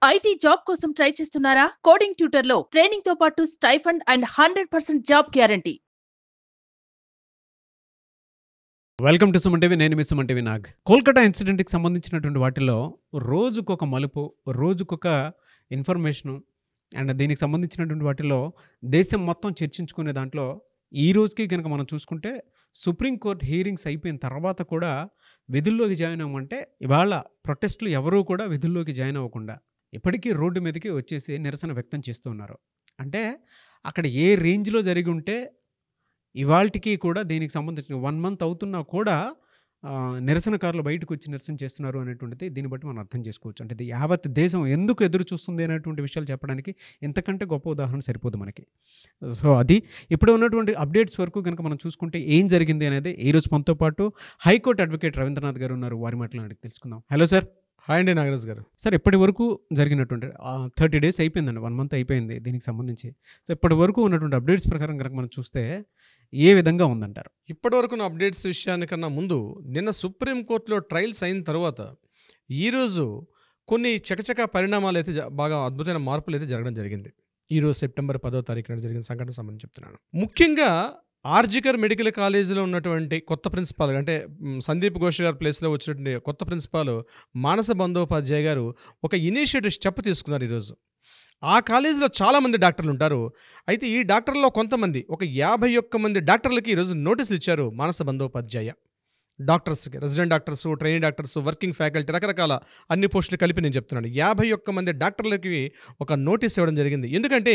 IT job కోసం try చేస్తున్నారా? Coding ట్యూటర్లో ట్రైనింగ్‌తో పాటు stipend and 100% job guarantee. Welcome to Suman TV. నేను మీ సుమన్ టీవీ నాగ్. కోల్కతా ఇన్సిడెంట్కి సంబంధించినటువంటి వాటిలో రోజుకొక మలుపు, రోజుకొక ఇన్ఫర్మేషను అండ్ దీనికి సంబంధించినటువంటి వాటిలో దేశం మొత్తం చర్చించుకునే దాంట్లో ఈ రోజుకి కనుక మనం చూసుకుంటే సుప్రీంకోర్టు హీరింగ్స్ అయిపోయిన తర్వాత కూడా విధుల్లోకి జాయిన్ అవ్వమంటే ఇవాళ ప్రొటెస్టులు ఎవరూ కూడా విధుల్లోకి జాయిన్ అవ్వకుండా ఇప్పటికీ రోడ్డు మీదకి వచ్చేసి నిరసన వ్యక్తం చేస్తూ ఉన్నారు. అంటే అక్కడ ఏ రేంజ్లో జరిగి ఉంటే ఇవాల్టికి కూడా దీనికి సంబంధించిన 1 మంత్ అవుతున్నా కూడా నిరసనకారులు బయటకు వచ్చి నిరసన చేస్తున్నారు అనేటువంటిది దీన్ని బట్టి మనం అర్థం చేసుకోవచ్చు. అంటే ఇది యావత్ దేశం ఎందుకు ఎదురు చూస్తుంది అనేటువంటి విషయాలు చెప్పడానికి ఇంతకంటే గొప్ప ఉదాహరణ సరిపోదు మనకి. సో అది ఇప్పుడు ఉన్నటువంటి అప్డేట్స్ వరకు కనుక మనం చూసుకుంటే ఏం జరిగింది అనేది ఈరోజు మనతో పాటు హైకోర్టు అడ్వకేట్ రవీంద్రనాథ్ గారు ఉన్నారు. వారి మాటలు అడిగి తెలుసుకుందాం. Hello sir. హాయ్ అండి నాగరాజ్ గారు. సార్, ఇప్పటి వరకు జరిగినటువంటి 30 days అయిపోయిందండి, 1 month అయిపోయింది దీనికి సంబంధించి. సో ఇప్పటి వరకు ఉన్నటువంటి అప్డేట్స్ ప్రకారం కనుక మనం చూస్తే ఏ విధంగా ఉందంటారు? ఇప్పటి వరకు ఉన్న అప్డేట్స్ విషయానికన్నా ముందు నిన్న సుప్రీంకోర్టులో ట్రయల్స్ అయిన తర్వాత ఈరోజు కొన్ని చకచక పరిణామాలు అయితే బాగా అద్భుతమైన మార్పులు అయితే జరగడం జరిగింది. ఈరోజు సెప్టెంబర్ 10వ తారీఖున జరిగిన సంఘటన సంబంధించి చెప్తున్నాను. ముఖ్యంగా ఆర్జికర్ మెడికల్ కాలేజీలో ఉన్నటువంటి కొత్త ప్రిన్సిపాల్, అంటే సందీప్ ఘోష్ గారి ప్లేస్లో వచ్చినటువంటి కొత్త ప్రిన్సిపాల్ మానస బందోపాధ్యాయ గారు ఒక ఇనిషియేటివ్ స్టెప్ తీసుకున్నారు ఈరోజు. ఆ కాలేజీలో చాలామంది డాక్టర్లు ఉంటారు. అయితే ఈ డాక్టర్లలో కొంతమంది, ఒక 51 మంది డాక్టర్లకి ఈరోజు నోటీసులు ఇచ్చారు మానస బందోపాధ్యాయ. డాక్టర్స్కి, resident doctors, training doctors, working faculty, రకరకాల అన్ని పోస్టులు కలిపి నేను చెప్తున్నాను. 51 మంది డాక్టర్లకి ఒక నోటీస్ ఇవ్వడం జరిగింది. ఎందుకంటే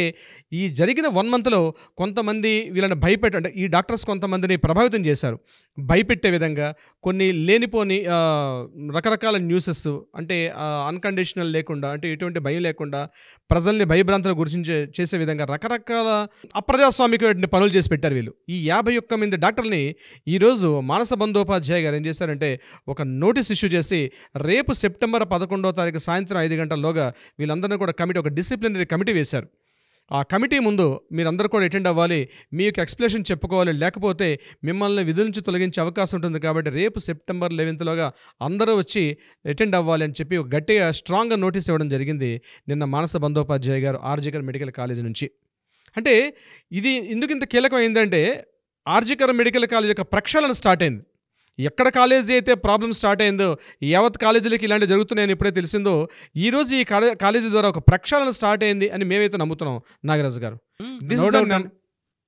ఈ జరిగిన 1 monthలో కొంతమంది వీళ్ళని అంటే ఈ డాక్టర్స్ కొంతమందిని ప్రభావితం చేశారు. భయపెట్టే విధంగా కొన్ని లేనిపోని రకరకాల న్యూసెస్, అంటే అన్కండిషనల్ లేకుండా, అంటే ఎటువంటి భయం లేకుండా ప్రజల్ని భయభ్రాంతుల గురించి చేసే విధంగా రకరకాల అప్రజాస్వామికమైన పనులు చేసి పెట్టారు వీళ్ళు. ఈ 51 మంది డాక్టర్ని ఈరోజు మానస బందోపాధ్యాయ గారు ఏం చేశారంటే ఒక నోటీస్ ఇష్యూ చేసి రేపు సెప్టెంబర్ 11వ తారీఖు సాయంత్రం 5 గంటల్లోగా వీళ్ళందరినీ కూడా ఒక డిసిప్లినరీ కమిటీ వేశారు. ఆ కమిటీ ముందు మీరందరూ కూడా అటెండ్ అవ్వాలి, మీ యొక్క ఎక్స్ప్లెనేషన్ చెప్పుకోవాలి, లేకపోతే మిమ్మల్ని విధుల నుంచి తొలగించే అవకాశం ఉంటుంది. కాబట్టి రేపు సెప్టెంబర్ 11వ అందరూ వచ్చి అటెండ్ అవ్వాలి అని చెప్పి ఒక గట్టిగా స్ట్రాంగ్గా నోటీస్ ఇవ్వడం జరిగింది నిన్న మానస బందోపాధ్యాయ గారు ఆర్జికర్ మెడికల్ కాలేజీ నుంచి. అంటే ఇది ఎందుకు ఇంత కీలకమైందంటే ఆర్జికర్ మెడికల్ కాలేజ్ యొక్క ప్రక్షాళన స్టార్ట్ అయింది. ఎక్కడ కాలేజీ అయితే ప్రాబ్లం స్టార్ట్ అయిందో, యావత్ కాలేజీలకి ఇలాంటివి జరుగుతున్నాయని ఎప్పుడైతే తెలిసిందో ఈరోజు ఈ కాలేజీ ద్వారా ఒక ప్రక్షాళన స్టార్ట్ అయింది అని మేమైతే నమ్ముతున్నాం నాగరాజు గారు.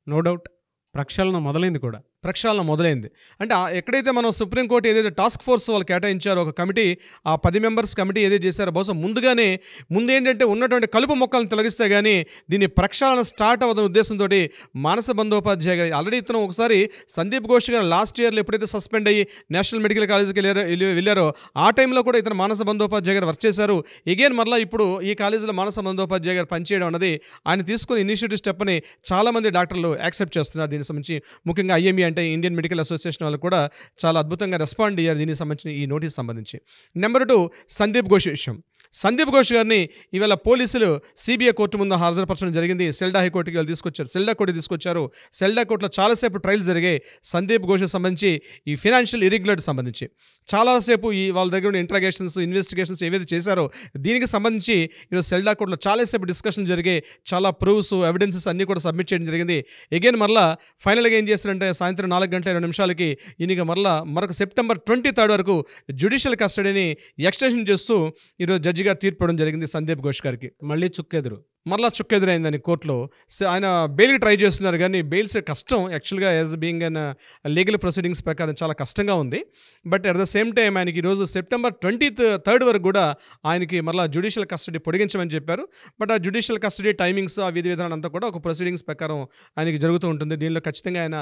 నో డౌట్ ప్రక్షాళన మొదలైంది కూడా. ప్రక్షాళన మొదలైంది అంటే ఎక్కడైతే మనం సుప్రీంకోర్టు ఏదైతే టాస్క్ ఫోర్స్ వాళ్ళు కేటాయించారో ఒక కమిటీ, ఆ 10 members కమిటీ ఏదైతే చేశారో బహుశా ముందేంటంటే ఉన్నటువంటి కలుపు మొక్కలను తొలగిస్తే కానీ దీన్ని ప్రక్షాళన స్టార్ట్ అవ్వదన్న ఉద్దేశంతో మానస బందోపాధ్యాయ గారు ఆల్రెడీ ఇతను ఒకసారి సందీప్ ఘోష్ గారు లాస్ట్ ఇయర్లో ఎప్పుడైతే సస్పెండ్ అయ్యి నేషనల్ మెడికల్ కాలేజీకి వెళ్ళారో ఆ టైంలో కూడా ఇతను మానస బందోపాధ్యాయ గారు వర్క్ చేశారు. ఎగైన్ మరలా ఇప్పుడు ఈ కాలేజీలో మానస బందోపాధ్యాయ గారు పనిచేయడం అన్నది ఆయన తీసుకున్న ఇనిషియేటివ్ స్టెప్ అని చాలామంది డాక్టర్లు యాక్సెప్ట్ చేస్తున్నారు. దీనికి సంబంధించి ముఖ్యంగా IME అంటే ఇండియన్ మెడికల్ అసోసియేషన్ వాళ్ళు కూడా చాలా అద్భుతంగా రెస్పాండ్ అయ్యారు దీనికి సంబంధించిన ఈ నోటీస్ సంబంధించి. నెంబర్ 2 సందీప్ ఘోష్ విషయం. సందీప్ ఘోష్ గారిని ఇవాళ పోలీసులు CBI కోర్టు ముందు హాజరుపరచడం జరిగింది. సెల్డా హైకోర్టుకి వాళ్ళు తీసుకొచ్చారు, సెల్డా కోర్టుకి తీసుకొచ్చారు. సెల్డా కోర్టులో చాలాసేపు ట్రయల్స్ జరిగాయి సందీప్ ఘోష్కి సంబంధించి, ఈ ఫినాన్షియల్ ఇర్రెగ్యులర్ సంబంధించి చాలాసేపు ఈ వాళ్ళ దగ్గర ఉన్న ఇంట్రాగేషన్స్, ఇన్వెస్టిగేషన్స్ ఏవైతే చేశారో దీనికి సంబంధించి ఈరోజు సెల్డా కోర్టులో చాలాసేపు డిస్కషన్ జరిగాయి. చాలా ప్రూఫ్స్, ఎవిడెన్సెస్ అన్నీ కూడా సబ్మిట్ చేయడం జరిగింది. ఎగైన్ మరలా ఫైనల్గా ఏం చేశారంటే సాయంత్రం 4:20 ఈయనకి మరొక సెప్టెంబర్ 23rd వరకు జ్యుడిషియల్ కస్టడీని ఎక్స్టెన్షన్ చేస్తూ ఈరోజు జడ్జి గారు తీర్పు ఇవ్వడం జరిగింది సందీప్ ఘోష్ గారికి. మళ్ళీ చుక్కెదురైందని కోర్టులో. ఆయన బెయిల్కి ట్రై చేస్తున్నారు కానీ బెయిల్స్ కష్టం యాక్చువల్గా, as being an legal proceedings ప్రకారం చాలా కష్టంగా ఉంది. But at the same time ఆయనకి ఈరోజు సెప్టెంబర్ 23rd వరకు కూడా ఆయనకి మరలా జ్యుడిషియల్ కస్టడీ పొడిగించమని చెప్పారు. బట్ ఆ జ్యుడిషియల్ కస్టడీ టైమింగ్స్, ఆ విధి విధానం అంతా కూడా ఒక ప్రొసీడింగ్స్ ప్రకారం ఆయనకి జరుగుతూ ఉంటుంది. దీనిలో ఖచ్చితంగా ఆయన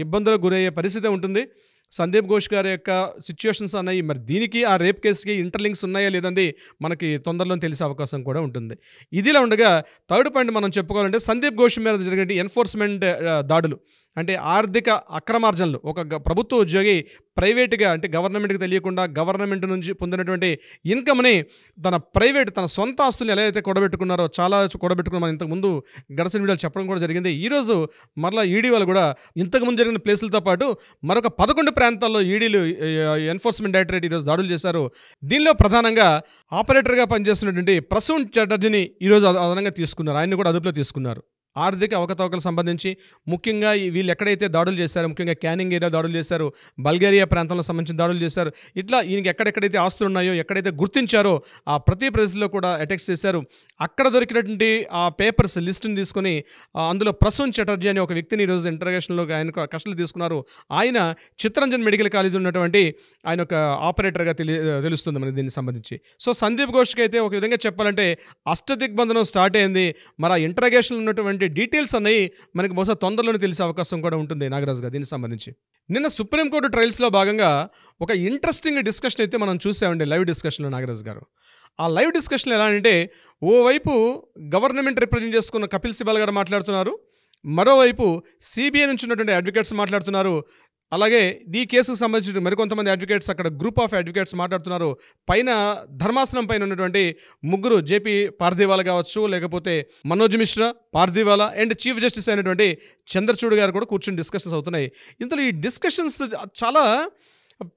ఇబ్బందులకు గురయ్యే పరిస్థితి ఉంటుంది. సందీప్ ఘోష్ గారి యొక్క సిచ్యువేషన్స్ అన్నాయి, మరి దీనికి ఆ రేప్ కేసుకి ఇంటర్లింక్స్ ఉన్నాయా లేదండి మనకి తొందరలో తెలిసే అవకాశం కూడా ఉంటుంది. ఇదిలా ఉండగా థర్డ్ పాయింట్ మనం చెప్పుకోవాలంటే సందీప్ ఘోష్ మీద జరిగిన ఎన్ఫోర్స్మెంట్ దాడులు, అంటే ఆర్థిక అక్రమార్జనలు ఒక ప్రభుత్వ ఉద్యోగి ప్రైవేట్గా అంటే గవర్నమెంట్కి తెలియకుండా గవర్నమెంట్ నుంచి పొందినటువంటి ఇన్కమ్ని తన సొంత ఆస్తులు ఎలా అయితే కూడబెట్టుకున్నారో చాలా కూడబెట్టుకున్న మనం ఇంతకుముందు గడచిన వీడియోలు చెప్పడం కూడా జరిగింది. ఈరోజు మరలా ఈడీ వాళ్ళు కూడా ఇంతకుముందు జరిగిన ప్లేసులతో పాటు మరొక 11 ప్రాంతాల్లో ఈడీలు ఎన్ఫోర్స్మెంట్ డైరెక్టరేట్ ఈరోజు దాడులు చేశారు. దీనిలో ప్రధానంగా ఆపరేటర్గా పనిచేస్తున్నటువంటి ప్రసూన్ చటర్జీని ఈరోజు అదనంగా తీసుకున్నారు. ఆయన్ని కూడా అదుపులో తీసుకున్నారు. ఆర్థిక అవకతవకలకు సంబంధించి ముఖ్యంగా వీళ్ళు ఎక్కడైతే దాడులు చేశారో, ముఖ్యంగా క్యానింగ్ ఏరియా దాడులు చేశారు, బల్గేరియా ప్రాంతంలో సంబంధించిన దాడులు చేశారు. ఇట్లా ఈయనకి ఎక్కడెక్కడైతే ఆస్తులు ఉన్నాయో, ఎక్కడైతే గుర్తించారో ఆ ప్రతి ప్రదేశంలో కూడా అటాక్స్ చేశారు. అక్కడ దొరికినటువంటి ఆ పేపర్స్ లిస్టుని తీసుకొని అందులో ప్రసూన్ చటర్జీ అనే ఒక వ్యక్తిని ఈరోజు ఇంటర్గేషన్లో ఆయన కస్టడీలో తీసుకున్నారు. ఆయన చిత్తరంజన్ మెడికల్ కాలేజ్ ఉన్నటువంటి ఆయన ఒక ఆపరేటర్గా తెలుస్తుంది మనకి దీనికి సంబంధించి. సో సందీప్ ఘోష్కి అయితే ఒక విధంగా చెప్పాలంటే అష్టదిగ్బంధనం స్టార్ట్ అయింది. మరి ఆ ఇంటర్గేషన్లో ఉన్నటువంటి డీటెయిల్స్ అన్నవి మనకి బహుశా తొందరలోనే తెలిసే అవకాశం కూడా ఉంటుంది నాగరాజు గారు దీనికి సంబంధించి. నిన్న సుప్రీంకోర్టు ట్రయల్స్లో భాగంగా ఒక ఇంట్రెస్టింగ్ డిస్కషన్ అయితే మనం చూసామండి లైవ్ డిస్కషన్లో నాగరాజు గారు. ఆ లైవ్ డిస్కషన్లో ఎలా అంటే ఓవైపు గవర్నమెంట్ రిప్రజెంట్ చేసుకున్న కపిల్ సిబాల్ గారు మాట్లాడుతున్నారు, మరోవైపు సిబిఐ నుంచి ఉన్నటువంటి అడ్వకేట్స్ మాట్లాడుతున్నారు, అలాగే ఈ కేసుకు సంబంధించిన మరికొంతమంది అడ్వకేట్స్ అక్కడ గ్రూప్ ఆఫ్ అడ్వకేట్స్ మాట్లాడుతున్నారు. పైన ధర్మాసనం పైన ఉన్నటువంటి ముగ్గురు జేపీ పార్దీవాలా కావచ్చు, లేకపోతే Manoj Mishra, Pardiwala and chief justice అయినటువంటి చంద్రచూడ్ గారు కూడా కూర్చొని డిస్కషన్స్ అవుతున్నాయి. ఇందులో ఈ డిస్కషన్స్ చాలా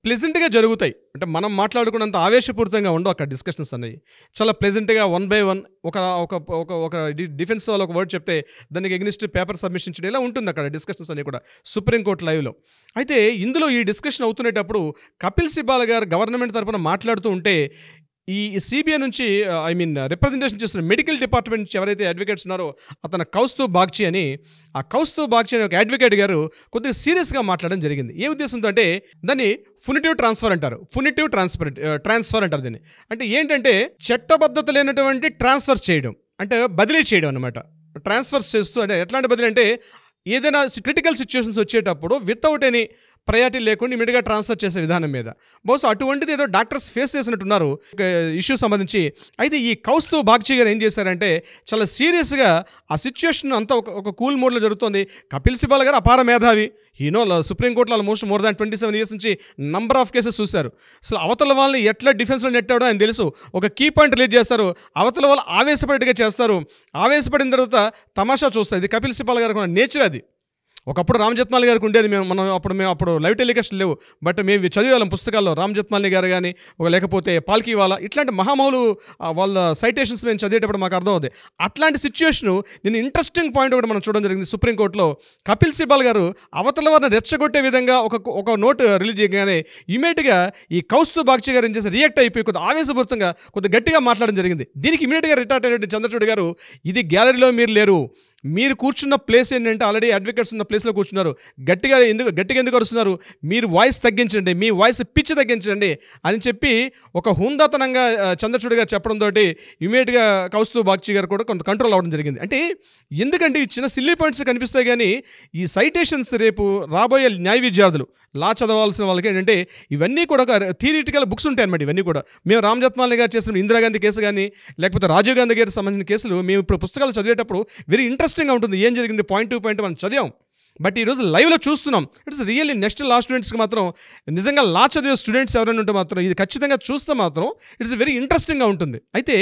ప్లెజెంట్గా జరుగుతాయి. అంటే మనం మాట్లాడుకున్నంత ఆవేశపూరితంగా ఉండవు అక్కడ డిస్కషన్స్ అనేవి. చాలా ప్లెజెంట్గా 1 by 1 ఒక డిఫెన్స్ వాళ్ళు ఒక వర్డ్ చెప్తే దానికి ఎగ్నిస్ట్ పేపర్ సబ్మిషన్ చేయడం ఇలా ఉంటుంది అక్కడ డిస్కషన్స్ అన్నీ కూడా సుప్రీంకోర్టు లైవ్లో. అయితే ఇందులో ఈ డిస్కషన్ అవుతునేటప్పుడు కపిల్ సిబాల్ గారు గవర్నమెంట్ తరఫున మాట్లాడుతూ ఉంటే ఈ సిబిఐ నుంచి రిప్రజెంటేషన్ చేస్తున్న మెడికల్ డిపార్ట్మెంట్ నుంచి ఎవరైతే అడ్వకేట్స్ ఉన్నారో అతను కౌస్తుబ్ బాగ్చి అని, ఆ కౌస్తుబ్ బాగ్చి అనే ఒక అడ్వకేట్ గారు కొద్దిగా సీరియస్గా మాట్లాడడం జరిగింది. ఏ ఉద్దేశంతో అంటే దాన్ని ఫునిటివ్ ట్రాన్స్ఫర్ అంటారు. ఫునిటివ్ ట్రాన్స్ఫర్ అంటారు దీన్ని. అంటే ఏంటంటే చట్టబద్ధత లేనటువంటి ట్రాన్స్ఫర్ చేయడం, అంటే బదిలీ చేయడం అనమాట. ట్రాన్స్ఫర్స్ చేస్తూ అంటే ఎట్లాంటి బదిలీ అంటే ఏదైనా క్రిటికల్ సిచ్యువేషన్స్ వచ్చేటప్పుడు వితౌట్ ఎనీ ప్రయారిటీ లేకుండా ఇమీడియట్గా ట్రాన్స్ఫర్ చేసే విధానం మీద బహుశా అటువంటిది ఏదో డాక్టర్స్ ఫేస్ చేసినట్టున్నారు ఇష్యూ సంబంధించి. అయితే ఈ కౌస్తుబ్ బాగ్చి గారు ఏం చేశారంటే చాలా సీరియస్గా ఆ సిచ్యువేషన్ అంతా ఒక కూల్ మోడ్లో జరుగుతుంది. కపిల్ సిబాల్ గారు అపార మేధావి, సుప్రీంకోర్టులో ఆల్మోస్ట్ మోర్ దాన్ 27 years నుంచి నంబర్ ఆఫ్ కేసెస్ చూశారు. అసలు అవతల వాళ్ళని ఎట్లా డిఫెన్స్లో నెట్టాడో ఆయన తెలుసు. ఒక కీ పాయింట్ రిలీజ్ చేస్తారు, అవతల వాళ్ళు ఆవేశపడేట్టుగా చేస్తారు. ఆవేశపడిన తర్వాత తమాషా చూస్తారు. ఇది కపిల్ సిబాల్ గారికి ఉన్న నేచర్ అది. ఒకప్పుడు రామ్ జత్మాలి గారికి ఉండేది. మేము అప్పుడు లైవ్ టెలికాస్ట్ లేవు, బట్ మేము చదివేవాళ్ళం పుస్తకాల్లో. రామ్ జత్మాలి గారు కానీ లేకపోతే పాల్కీవాలా ఇట్లాంటి మహామౌలు వాళ్ళ సైటేషన్స్ మేము చదివేటప్పుడు మాకు అర్థం అవుతుంది. అట్లాంటి సిచ్యువేషను నేను ఇంట్రెస్టింగ్ పాయింట్ ఒకటి మనం చూడడం జరిగింది సుప్రీంకోర్టులో. కపిల్ సిబాల్ గారు అవతల వారిని రెచ్చగొట్టే విధంగా ఒక నోట్ రిలీజ్ చేయగానే ఇమీడియట్గా ఈ కౌస్తుబ్ బాగ్చి గారు ఏం చేసి రియాక్ట్ అయిపోయి కొద్దిగా ఆవేశపూరితంగా కొద్దిగా గట్టిగా మాట్లాడడం జరిగింది. దీనికి ఇమీడియట్గా రిటార్ట్ అయినటువంటి చంద్రచూడ్ గారు, ఇది గ్యాలరీలో మీరు లేరు, మీరు కూర్చున్న ప్లేస్ ఏంటంటే ఆల్రెడీ అడ్వకేట్స్ ఉన్న ప్లేస్లో కూర్చున్నారు, గట్టిగా ఎందుకు అరుస్తున్నారు, మీరు వాయిస్ తగ్గించండి, మీ వాయిస్ పిచ్ తగ్గించండి అని చెప్పి ఒక హుందాతనంగా చంద్రచూడ్ గారు చెప్పడంతో ఇమీడియట్గా కౌస్తుబ్ బాగ్చి గారు కూడా కొంత కంట్రోల్ అవ్వడం జరిగింది. అంటే ఎందుకంటే ఈ చిన్న సిల్లీ పాయింట్స్ కనిపిస్తాయి, కానీ ఈ సైటేషన్స్ రేపు రాబోయే న్యాయ విద్యార్థులు లా చదవాల్సిన వాళ్ళకి ఏంటంటే ఇవన్నీ కూడా ఒక థియరిటికల్ బుక్స్ ఉంటాయి అన్నమాట. ఇవన్నీ కూడా మేము రామ్ జత్మాలి గారు చేసిన ఇందిరాగాంధీ కేసు కానీ లేకపోతే రాజీవ్ గాంధీ గారికి సంబంధించిన కేసులు మేము ఇప్పుడు పుస్తకాలు చదివేటప్పుడు వెరీ ఇంట్రెస్టింగ్గా ఉంటుంది. ఏం జరిగింది పాయింట్ టు పాయింట్ మనం చదివాం, బట్ ఈరోజు లైవ్లో చూస్తున్నాం. ఇట్స్ రియల్లీ నెక్స్ట్ లా స్టూడెంట్స్కి మాత్రం నిజంగా లా చదివే స్టూడెంట్స్ ఎవరైనా ఉంటే మాత్రం ఇది ఖచ్చితంగా చూస్తే మాత్రం ఇట్స్ వెరీ ఇంట్రెస్టింగ్గా ఉంటుంది. అయితే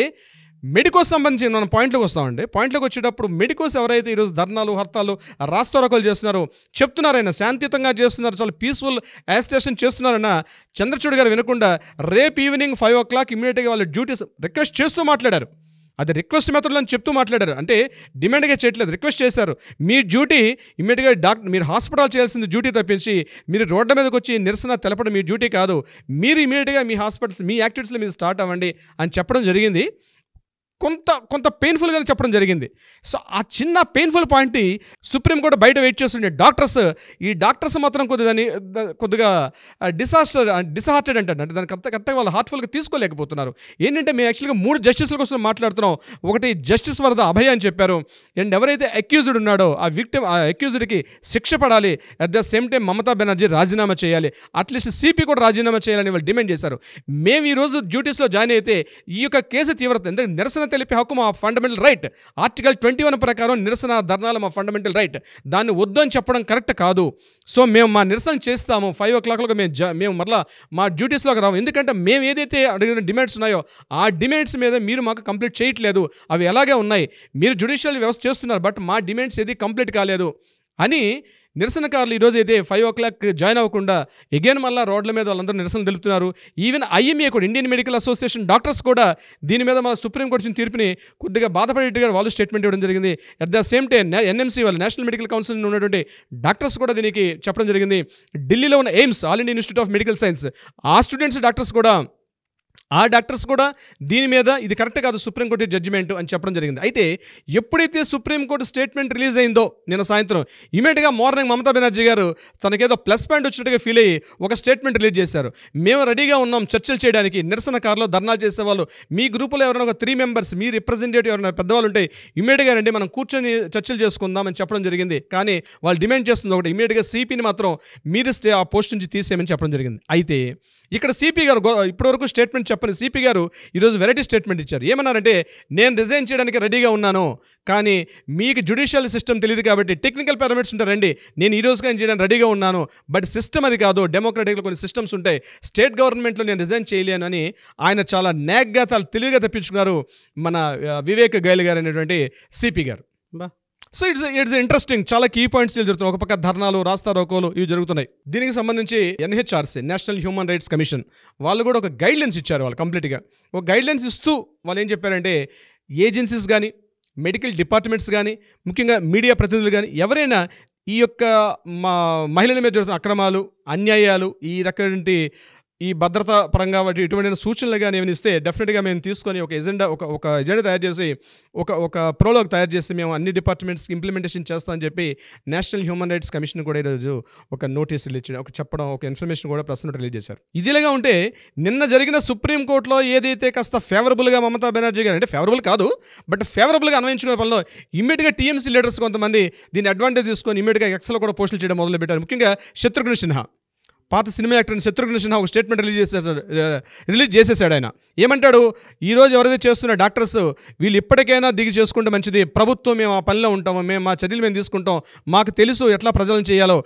మెడికోస్ సంబంధించి మనం పాయింట్లోకి వస్తామండి. పాయింట్లోకి వచ్చేటప్పుడు మెడికోస్ ఎవరైతే ఈరోజు ధర్నాలు హర్తాలు రాస్తారోకలు చేస్తున్నారో చెప్తున్నారైనా శాంతియుతంగా చేస్తున్నారు, చాలా పీస్ఫుల్ యాజిటేషన్ చేస్తున్నారన్న చంద్రచూడ్ గారు వినకుండా రేపు ఈవినింగ్ 5 o'clock ఇమీడియట్గా వాళ్ళ డ్యూటీస్ రిక్వెస్ట్ చేస్తూ మాట్లాడారు. అది రిక్వెస్ట్ మెథడ్లో అని చెప్తూ మాట్లాడారు. అంటే డిమాండ్గా చేయట్లేదు, రిక్వెస్ట్ చేశారు. మీ డ్యూటీ ఇమీడియట్గా మీరు హాస్పిటల్ చేయాల్సింది డ్యూటీ తప్పించి మీరు రోడ్ల మీదకి వచ్చి నిరసన తెలపడం మీ డ్యూటీ కాదు. మీరు ఇమీడియట్గా మీ హాస్పిటల్స్ మీ యాక్టివిటీస్లో మీరు స్టార్ట్ అవ్వండి అని చెప్పడం జరిగింది. కొంత పెయిన్ఫుల్గానే చెప్పడం జరిగింది. సో ఆ చిన్న పెయిన్ఫుల్ పాయింట్ని సుప్రీంకోర్టు బయట వెయిట్ చేస్తుండే ఈ డాక్టర్స్ మాత్రం కొద్దిగా డిసహార్టెడ్ అంటే దాన్ని కరెక్ట్గా వాళ్ళు హార్ట్ఫుల్గా తీసుకోలేకపోతున్నారు. ఏంటంటే మేము యాక్చువల్గా 3 జస్టిస్ల కోసం మాట్లాడుతున్నాం. ఒకటి జస్టిస్ వరద అభయ అని చెప్పారు, అండ్ ఎవరైతే అక్యూజ్డ్ ఉన్నాడో ఆ అక్యూజ్డ్కి శిక్ష పడాలి, at the same time Mamata Banerjee రాజీనామా చేయాలి, అట్లీస్ట్ సిపి కూడా రాజీనామా చేయాలని వాళ్ళు డిమాండ్ చేశారు. మేము ఈరోజు డ్యూటీస్లో జాయిన్ అయితే ఈ యొక్క కేసు తీవ్రత ఎందుకంటే నిరసన తెలిపే హక్కు మా ఫండమెంటల్ రైట్. ఆర్టికల్ 21 ప్రకారం నిరసన ధర్నాలు మా ఫండమెంటల్ రైట్. దాన్ని వద్దు అని చెప్పడం కరెక్ట్ కాదు. సో మేము మా నిరసన చేస్తాము. 5 o'clock మేము మరలా మా డ్యూటీస్లోకి రాము. ఎందుకంటే మేము ఏదైతే అడిగిన డిమాండ్స్ ఉన్నాయో ఆ డిమాండ్స్ మీద మీరు మాకు కంప్లీట్ చేయట్లేదు. అవి ఎలాగే ఉన్నాయి. మీరు జ్యుడిషియల్ వ్యవస్థ చేస్తున్నారు, బట్ మా డిమాండ్స్ ఏది కంప్లీట్ కాలేదు అని నిరసనకారులు ఈరోజు అయితే 5 o'clock జాయిన్ అవ్వకుండా ఎగైన్ మళ్ళీ రోడ్ల మీద వాళ్ళందరూ నిరసన తెలుపుతున్నారు. ఈవెన్ IMA కూడా, ఇండియన్ మెడికల్ అసోసియేషన్ డాక్టర్స్ కూడా దీని మీద మన సుప్రీంకోర్టు ఇచ్చిన తీర్పుని కొద్దిగా బాధపడేట్టుగా వాళ్ళు స్టేట్మెంట్ ఇవ్వడం జరిగింది. At the same time NMC వాళ్ళు, నేషనల్ మెడికల్ కౌన్సిల్ ఉన్నటువంటి డాక్టర్స్ కూడా దీనికి చెప్పడం జరిగింది. ఢిల్లీలో ఉన్న AIIMS, all India institute of medical science, ఆ స్టూడెంట్స్ డాక్టర్స్ కూడా దీని మీద ఇది కరెక్ట్ కాదు సుప్రీంకోర్టు జడ్జిమెంట్ అని చెప్పడం జరిగింది. అయితే ఎప్పుడైతే సుప్రీంకోర్టు స్టేట్మెంట్ రిలీజ్ అయిందో నిన్న సాయంత్రం, ఇమీడియట్గా మార్నింగ్ మమతా బెనర్జీ గారు తనకేదో ప్లస్ పాయింట్ వచ్చినట్టుగా ఫీల్ అయ్యి ఒక స్టేట్మెంట్ రిలీజ్ చేశారు. మేము రెడీగా ఉన్నాం చర్చలు చేయడానికి. నిరసనకారులు ధర్నాలు చేసేవాళ్ళు, మీ గ్రూపులో ఎవరైనా ఒక 3 members మీ రిప్రజెంటేటివ్ ఎవరైనా పెద్దవాళ్ళు ఉంటే ఇమీడియట్గా రండి, మనం కూర్చొని చర్చలు చేసుకుందామని చెప్పడం జరిగింది. కానీ వాళ్ళు డిమాండ్ చేస్తుంది ఒకటి, ఇమీడియట్గా CPని మాత్రం మీరు ఆ పోస్ట్ నుంచి తీసేయమని చెప్పడం జరిగింది. అయితే ఇక్కడ CP గారు ఇప్పటివరకు స్టేట్మెంట్ చెప్పని CP గారు ఈరోజు వెరైటీ స్టేట్మెంట్ ఇచ్చారు. ఏమన్నారంటే, నేను రిజైన్ చేయడానికి రెడీగా ఉన్నాను, కానీ మీకు జ్యుడిషియల్ సిస్టమ్ తెలియదు కాబట్టి టెక్నికల్ పారామీటర్స్ ఉంటారండి, నేను ఈ రోజుగా చేయడానికి రెడీగా ఉన్నాను, బట్ సిస్టమ్ అది కాదు, డెమోక్రటిక్లో కొన్ని సిస్టమ్స్ ఉంటాయి, స్టేట్ గవర్నమెంట్లో నేను రిజైన్ చేయలేను అని ఆయన చాలా నేగ్గా తెలివిగా తప్పించుకున్నారు మన వివేక్ గైల్ గారు అనేటువంటి CP గారు. So it's interesting. చాలా కీ పాయింట్స్ జరుగుతున్నాయి. ఒక పక్క ధర్నాలు, రాస్తా రోకోలు ఇవి జరుగుతున్నాయి. దీనికి సంబంధించి NHRC, national human rights commission వాళ్ళు కూడా ఒక గైడ్లైన్స్ ఇచ్చారు. వాళ్ళు కంప్లీట్గా ఒక గైడ్లైన్స్ ఇస్తూ వాళ్ళు ఏం చెప్పారంటే, ఏజెన్సీస్ కానీ, మెడికల్ డిపార్ట్మెంట్స్ కానీ, ముఖ్యంగా మీడియా ప్రతినిధులు కానీ ఎవరైనా ఈ యొక్క మహిళల మీద జరుగుతున్న అక్రమాలు, అన్యాయాలు, ఈ రకమైన ఈ భద్రతా పరంగా వాటి ఇటువంటి సూచనలు కానీ ఏమైనా ఇస్తే డెఫినెట్గా మేము తీసుకొని ఒక ఎజెండా తయారు చేసి ఒక ప్రోలోగ్ తయారు చేసి మేము అన్ని డిపార్ట్మెంట్స్కి ఇంప్లిమెంటేషన్ చేస్తామని చెప్పి నేషనల్ హ్యూమన్ రైట్స్ కమిషన్ కూడా ఈరోజు ఒక నోటీస్ రిలీజ్ చేయడం, ఒక ఇన్ఫర్మేషన్ కూడా ప్రెస్ నోట్ రిలీజ్ చేశారు. ఇదిలాగా ఉంటే నిన్న జరిగిన సుప్రీంకోర్టులో ఏదైతే కాస్త ఫేవరబుల్గా మమతా బెనర్జీ గారు, అంటే ఫేవరబుల్ కాదు బట్ ఫేవరబుల్గా అన్వయించుకునే పనిలో ఇమ్మీడియట్గా TMC లీడర్స్ కొంతమంది దీన్ని అడ్వాంటేజ్ తీసుకొని ఇమ్మీడియట్గా ఎక్స్లో కూడా పోస్టులు చేయడం మొదలుపెట్టారు. ముఖ్యంగా శత్రుఘ్న సిన్హా, పాత సినిమా యాక్టర్ శత్రుఘ్న సిన్హా ఒక స్టేట్మెంట్ రిలీజ్ చేసేసాడు. ఆయన ఏమంటాడు, ఈరోజు ఎవరైతే చేస్తున్న డాక్టర్స్ వీళ్ళు ఇప్పటికైనా దిగి చేసుకుంటే మంచిది, ప్రభుత్వం మేము ఆ పనిలో ఉంటాము, మేము మా చర్యలు మేము తీసుకుంటాం, మాకు తెలుసు ఎట్లా ప్రజలను చేయాలో,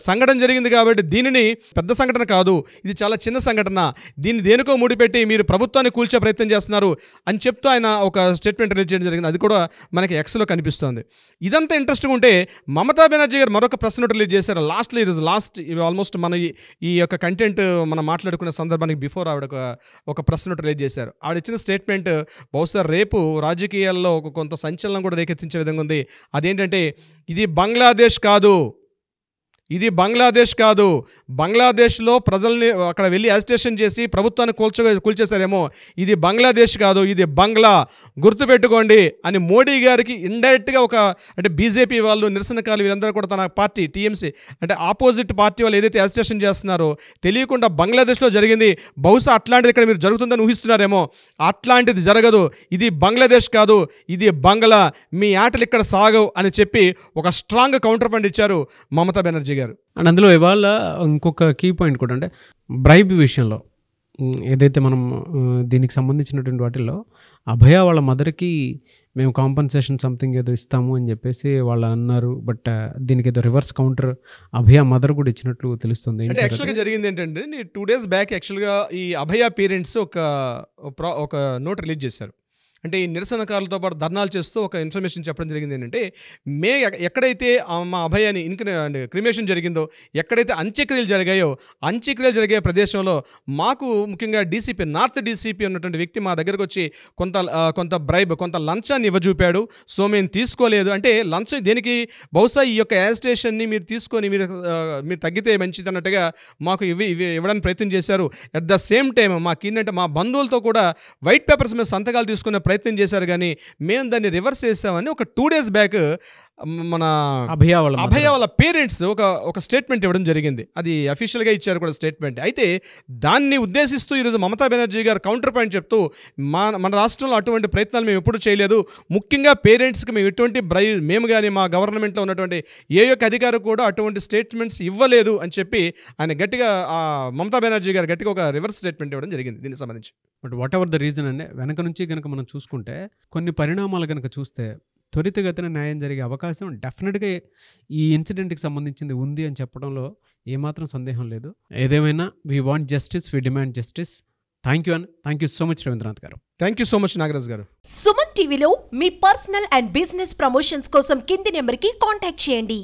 సంఘటన జరిగింది కాబట్టి దీనిని పెద్ద సంఘటన కాదు, ఇది చాలా చిన్న సంఘటన, దీన్ని దేనికో ముడిపెట్టి మీరు ప్రభుత్వాన్ని కూల్చే ప్రయత్నం చేస్తున్నారు అని చెప్తూ ఆయన ఒక స్టేట్మెంట్ రిలీజ్ చేయడం జరిగింది. అది కూడా మనకి ఎక్స్లో కనిపిస్తుంది. ఇదంతా ఇంట్రెస్టింగ్ ఉంటే మమతా బెనర్జీ గారు మరొక ప్రెస్ నోట్ రిలీజ్ చేశారు. లాస్ట్ ఆల్మోస్ట్ మన ఈ యొక్క కంటెంట్ మనం మాట్లాడుకునే సందర్భానికి బిఫోర్ ఆవిడ ఒక ప్రెస్ నోట్ రిలీజ్ చేశారు. ఆవిడ ఇచ్చిన స్టేట్మెంట్ బహుశా రేపు రాజకీయాల్లో కొంత సంచలనం కూడా రేకెత్తించే విధంగా ఉంది. అదేంటంటే, ఇది బంగ్లాదేశ్ కాదు, బంగ్లాదేశ్లో ప్రజల్ని అక్కడ వెళ్ళి అజిటేషన్ చేసి ప్రభుత్వాన్ని కూల్చేశారేమో, ఇది బంగ్లాదేశ్ కాదు, ఇది బంగ్లా, గుర్తుపెట్టుకోండి అని మోడీ గారికి ఇండైరెక్ట్గా అంటే బీజేపీ వాళ్ళు, నిరసనకారులు వీళ్ళందరూ కూడా తన పార్టీ TMC అంటే ఆపోజిట్ పార్టీ వాళ్ళు ఏదైతే అజిటేషన్ చేస్తున్నారో తెలియకుండా బంగ్లాదేశ్లో జరిగింది, బహుశా అట్లాంటిది ఇక్కడ మీరు జరుగుతుందని ఊహిస్తున్నారేమో, అట్లాంటిది జరగదు, ఇది బంగ్లాదేశ్ కాదు, ఇది బంగ్లా, మీ ఆటలు ఇక్కడ సాగవు అని చెప్పి ఒక స్ట్రాంగ్ కౌంటర్ పాయింట్ ఇచ్చారు మమతా బెనర్జీ గారు. అండ్ అందులో ఇవాళ ఇంకొక కీ పాయింట్ కూడా, అంటే బ్రైబ్ విషయంలో ఏదైతే మనం దీనికి సంబంధించినటువంటి వాటిల్లో అభయ వాళ్ళ మదర్కి మేము కాంపన్సేషన్ సంథింగ్ ఏదో ఇస్తాము అని చెప్పేసి వాళ్ళు అన్నారు. బట్ దీనికి ఏదో రివర్స్ కౌంటర్ అభయ మదర్ కూడా ఇచ్చినట్లు తెలుస్తుంది. అంటే యాక్చువల్గా జరిగింది ఏంటంటే, 2 days బ్యాక్ యాక్చువల్గా ఈ అభయ పేరెంట్స్ ఒక నోట్ రిలీజ్ చేశారు. అంటే ఈ నిరసనకారులతో పాటు ధర్నాలు చేస్తూ ఒక ఇన్ఫర్మేషన్ చెప్పడం జరిగింది. ఏంటంటే, ఎక్కడైతే మా అభయాన్ని క్రిమేషన్ జరిగిందో, ఎక్కడైతే అంత్యక్రియలు జరిగే ప్రదేశంలో మాకు ముఖ్యంగా నార్త్ డీసీపీ ఉన్నటువంటి వ్యక్తి మా దగ్గరకు వచ్చి కొంత బ్రైబ్, కొంత లంచాన్ని ఇవ్వజూపాడు. సో మేము తీసుకోలేదు. అంటే లంచం దేనికి, బహుశా ఈ యొక్క యాజిటేషన్ని మీరు తీసుకొని మీరు తగ్గితే మంచిది అన్నట్టుగా మాకు ఇవ్వడానికి ప్రయత్నం చేశారు. అట్ ద సేమ్ టైం మాకేంటంటే మా బంధువులతో కూడా వైట్ పేపర్స్ మీద సంతకాలు తీసుకునే ప్రయత్నం చేశారు, కానీ మేము దాన్ని రివర్స్ చేసామని ఒక 2 days బ్యాక్ మన అభయ వాళ్ళ పేరెంట్స్ ఒక స్టేట్మెంట్ ఇవ్వడం జరిగింది. అది అఫీషియల్గా ఇచ్చారు కూడా స్టేట్మెంట్. అయితే దాన్ని ఉద్దేశిస్తూ ఈరోజు మమతా బెనర్జీ గారు కౌంటర్ పాయింట్ చెప్తూ మన రాష్ట్రంలో అటువంటి ప్రయత్నాలు మేము ఎప్పుడు చేయలేదు, ముఖ్యంగా పేరెంట్స్కి మేము ఎటువంటి మేము కానీ మా గవర్నమెంట్లో ఉన్నటువంటి ఏ యొక్క అధికారి కూడా అటువంటి స్టేట్మెంట్స్ ఇవ్వలేదు అని చెప్పి ఆయన గట్టిగా మమతా బెనర్జీ గారు గట్టిగా ఒక రివర్స్ స్టేట్మెంట్ ఇవ్వడం జరిగింది దీనికి సంబంధించి. But what ever the reason అంటే వెనక నుంచి కనుక మనం చూసుకుంటే కొన్ని పరిణామాలు కనుక చూస్తే త్వరితగతిన న్యాయం జరిగే అవకాశం డెఫినెట్గా ఈ ఇన్సిడెంట్కి సంబంధించింది ఉంది అని చెప్పడంలో ఏమాత్రం సందేహం లేదు. ఏదేమైనా we want justice, we demand justice. Thank you so much Ravindranath garu. Thank you so much Nagaraj garu. Suman టీవీలో మీ పర్సనల్ అండ్ బిజినెస్ ప్రమోషన్స్ కోసం కింది నెంబర్కి కాంటాక్ట్ చేయండి.